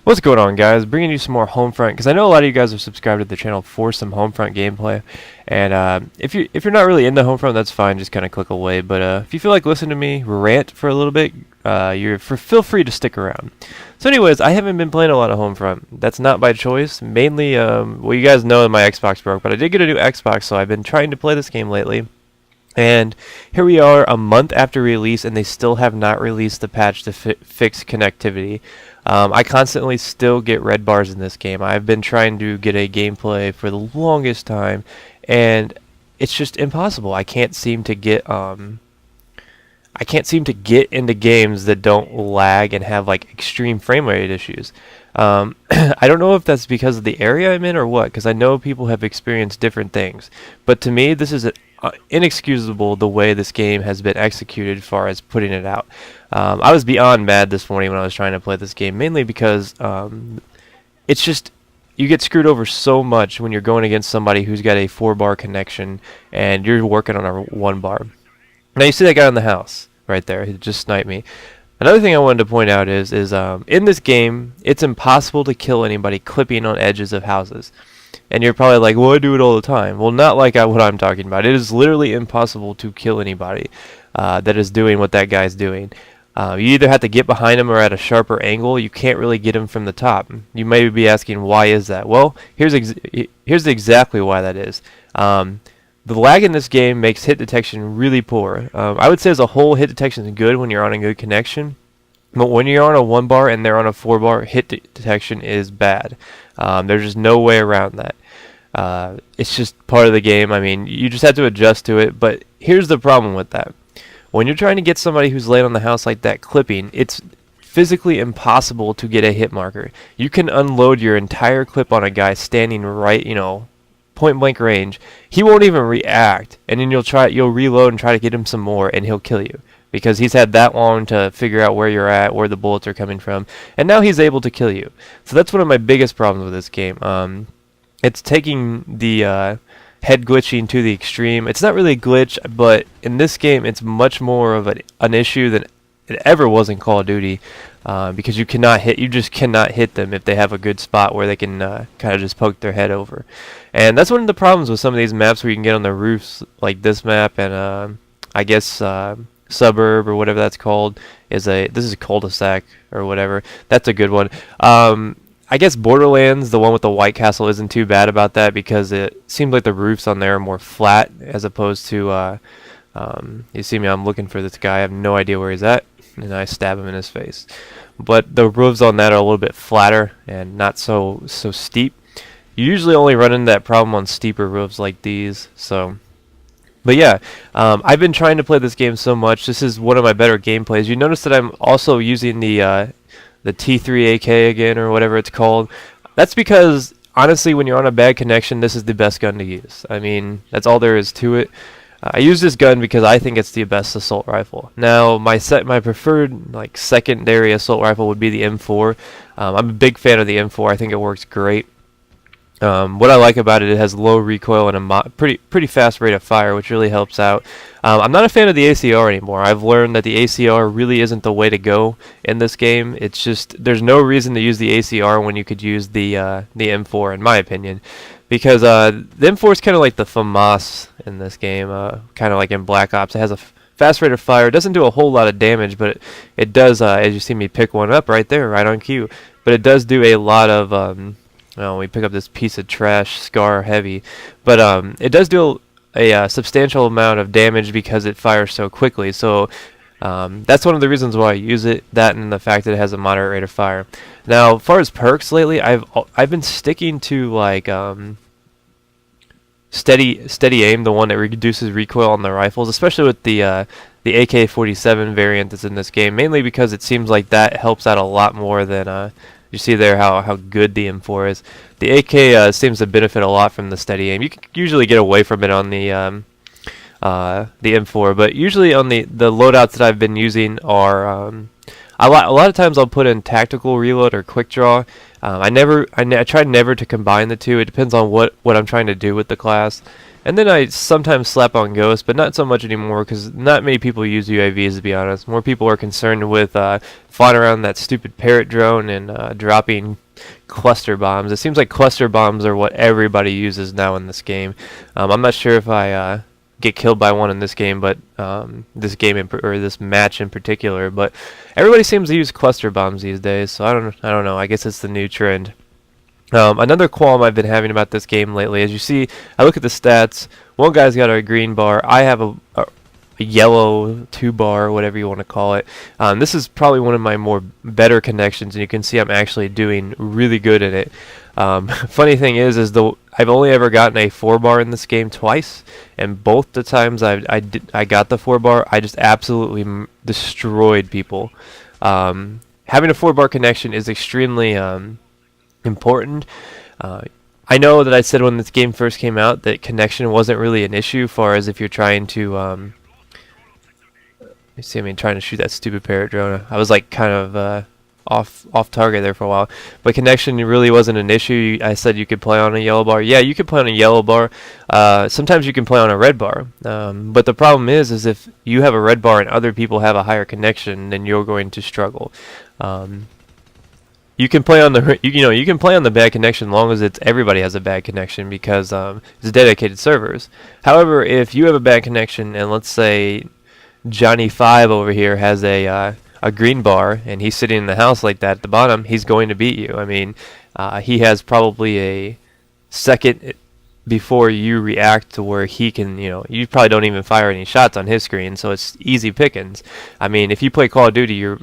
What's going on, guys? Bringing you some more Homefront, because I know a lot of you guys are subscribed to the channel for some Homefront gameplay. And if you're not really into Homefront, that's fine. Just kind of click away. But if you feel like listening to me rant for a little bit, feel free to stick around. So, anyways, I haven't been playing a lot of Homefront. That's not by choice. Mainly, well, you guys know my Xbox broke, but I did get a new Xbox, so I've been trying to play this game lately. And here we are a month after release, and they still have not released the patch to fix connectivity. I constantly still get red bars in this game. I've been trying to get a gameplay for the longest time, and it's just impossible. I can't seem to get into games that don't lag and have like extreme frame rate issues. I don't know if that's because of the area I'm in or what, because I know people have experienced different things. But to me, this is inexcusable the way this game has been executed as far as putting it out. I was beyond mad this morning when I was trying to play this game, mainly because it's just, you get screwed over so much when you're going against somebody who's got a 4-bar connection and you're working on a 1-bar. Now you see that guy in the house right there, he just sniped me. Another thing I wanted to point out is in this game, it's impossible to kill anybody clipping on edges of houses. And you're probably like, well, I do it all the time. Well, not like what I'm talking about. It is literally impossible to kill anybody that is doing what that guy's doing. You either have to get behind him or at a sharper angle. You can't really get him from the top. You may be asking, why is that? Well, here's exactly why that is. The lag in this game makes hit detection really poor. I would say as a whole, hit detection is good when you're on a good connection. But when you're on a 1-bar and they're on a 4-bar, hit detection is bad. There's just no way around that. It's just part of the game. I mean, you just have to adjust to it. But here's the problem with that. When you're trying to get somebody who's laying on the house like that clipping, it's physically impossible to get a hit marker. You can unload your entire clip on a guy standing right, point blank range. He won't even react, and then you'll reload and try to get him some more, and he'll kill you because he's had that long to figure out where you're at, where the bullets are coming from, and now he's able to kill you. So that's one of my biggest problems with this game. It's taking the head glitching to the extreme. It's not really a glitch, but in this game it's much more of an issue than it ever was in Call of Duty, because you just cannot hit them if they have a good spot where they can kind of just poke their head over. And that's one of the problems with some of these maps where you can get on the roofs, like this map, and I guess Suburb or whatever that's called this is a cul-de-sac or whatever. That's a good one. I guess Borderlands, the one with the White Castle, isn't too bad about that because it seems like the roofs on there are more flat as opposed to you see me, I'm looking for this guy. I have no idea where he's at, and I stab him in his face. But the roofs on that are a little bit flatter and not so steep. You usually only run into that problem on steeper roofs like these. But yeah, I've been trying to play this game so much. This is one of my better gameplays. You notice that I'm also using the T3 AK again, or whatever it's called. That's because, honestly, when you're on a bad connection, this is the best gun to use. I mean, that's all there is to it. I use this gun because I think it's the best assault rifle. Now, my preferred secondary assault rifle would be the M4. I'm a big fan of the M4. I think it works great. What I like about it, it has low recoil and a pretty fast rate of fire, which really helps out. I'm not a fan of the ACR anymore. I've learned that the ACR really isn't the way to go in this game. It's just, there's no reason to use the ACR when you could use the M4, in my opinion. Because the M4 is kind of like the FAMAS in this game, kind of like in Black Ops. It has a fast rate of fire. It doesn't do a whole lot of damage, but it does, as you see me pick one up right there, right on cue. But it does do a lot of... we pick up this piece of trash, Scar Heavy, but it does do a substantial amount of damage because it fires so quickly. So that's one of the reasons why I use it. That and the fact that it has a moderate rate of fire. Now, as far as perks lately, I've been sticking to like steady aim, the one that reduces recoil on the rifles, especially with the AK-47 variant that's in this game. Mainly because it seems like that helps out a lot more than. You see there how good the M4 is. The AK seems to benefit a lot from the steady aim. You can usually get away from it on the M4, but usually on the loadouts that I've been using are a lot of times I'll put in tactical reload or quick draw. I try never to combine the two. It depends on what I'm trying to do with the class. And then I sometimes slap on Ghost, but not so much anymore because not many people use UAVs, to be honest. More people are concerned with flying around that stupid parrot drone and dropping cluster bombs. It seems like cluster bombs are what everybody uses now in this game. I'm not sure if I get killed by one in this game, but or this match in particular. But everybody seems to use cluster bombs these days, so I don't know. I guess it's the new trend. Another qualm I've been having about this game lately, as you see, I look at the stats. One guy's got a green bar. I have a yellow 2-bar, whatever you want to call it. This is probably one of my better connections, and you can see I'm actually doing really good in it. Funny thing is I've only ever gotten a 4-bar in this game twice, and both the times I got the 4-bar, I just absolutely destroyed people. Having a 4-bar connection is extremely important. I know that I said when this game first came out that connection wasn't really an issue, far as if you're trying to you see, trying to shoot that stupid parrot drone. I was like kind of off target there for a while, but connection really wasn't an issue. I said you could play on a yellow bar. Yeah, you could play on a yellow bar. Sometimes you can play on a red bar, but the problem is if you have a red bar and other people have a higher connection, then you're going to struggle. You can play on you can play on the bad connection as long as everybody has a bad connection because it's dedicated servers. However, if you have a bad connection and let's say Johnny 5 over here has a green bar and he's sitting in the house like that at the bottom, he's going to beat you. He has probably a second before you react to where he can, you probably don't even fire any shots on his screen, so it's easy pickings. If you play Call of Duty, you're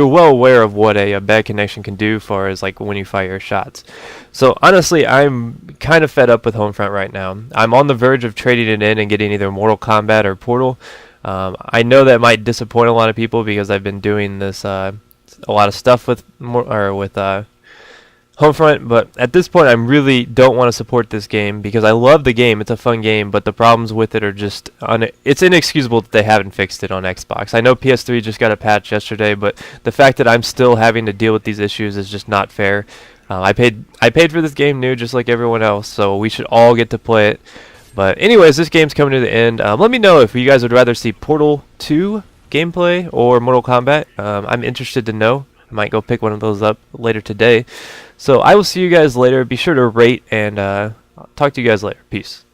well aware of what a bad connection can do as far as like when you fire shots. So honestly, I'm kind of fed up with Homefront right now. I'm on the verge of trading it in and getting either Mortal Kombat or Portal. I know that might disappoint a lot of people because I've been doing this a lot of stuff with Homefront, but at this point I really don't want to support this game because I love the game. It's a fun game, but the problems with it are just it's inexcusable that they haven't fixed it on Xbox. I know PS3 just got a patch yesterday, but the fact that I'm still having to deal with these issues is just not fair. I paid for this game new just like everyone else, so we should all get to play it. But anyways, this game's coming to the end. Let me know if you guys would rather see Portal 2 gameplay or Mortal Kombat. I'm interested to know. I might go pick one of those up later today. So I will see you guys later. Be sure to rate and I'll talk to you guys later. Peace.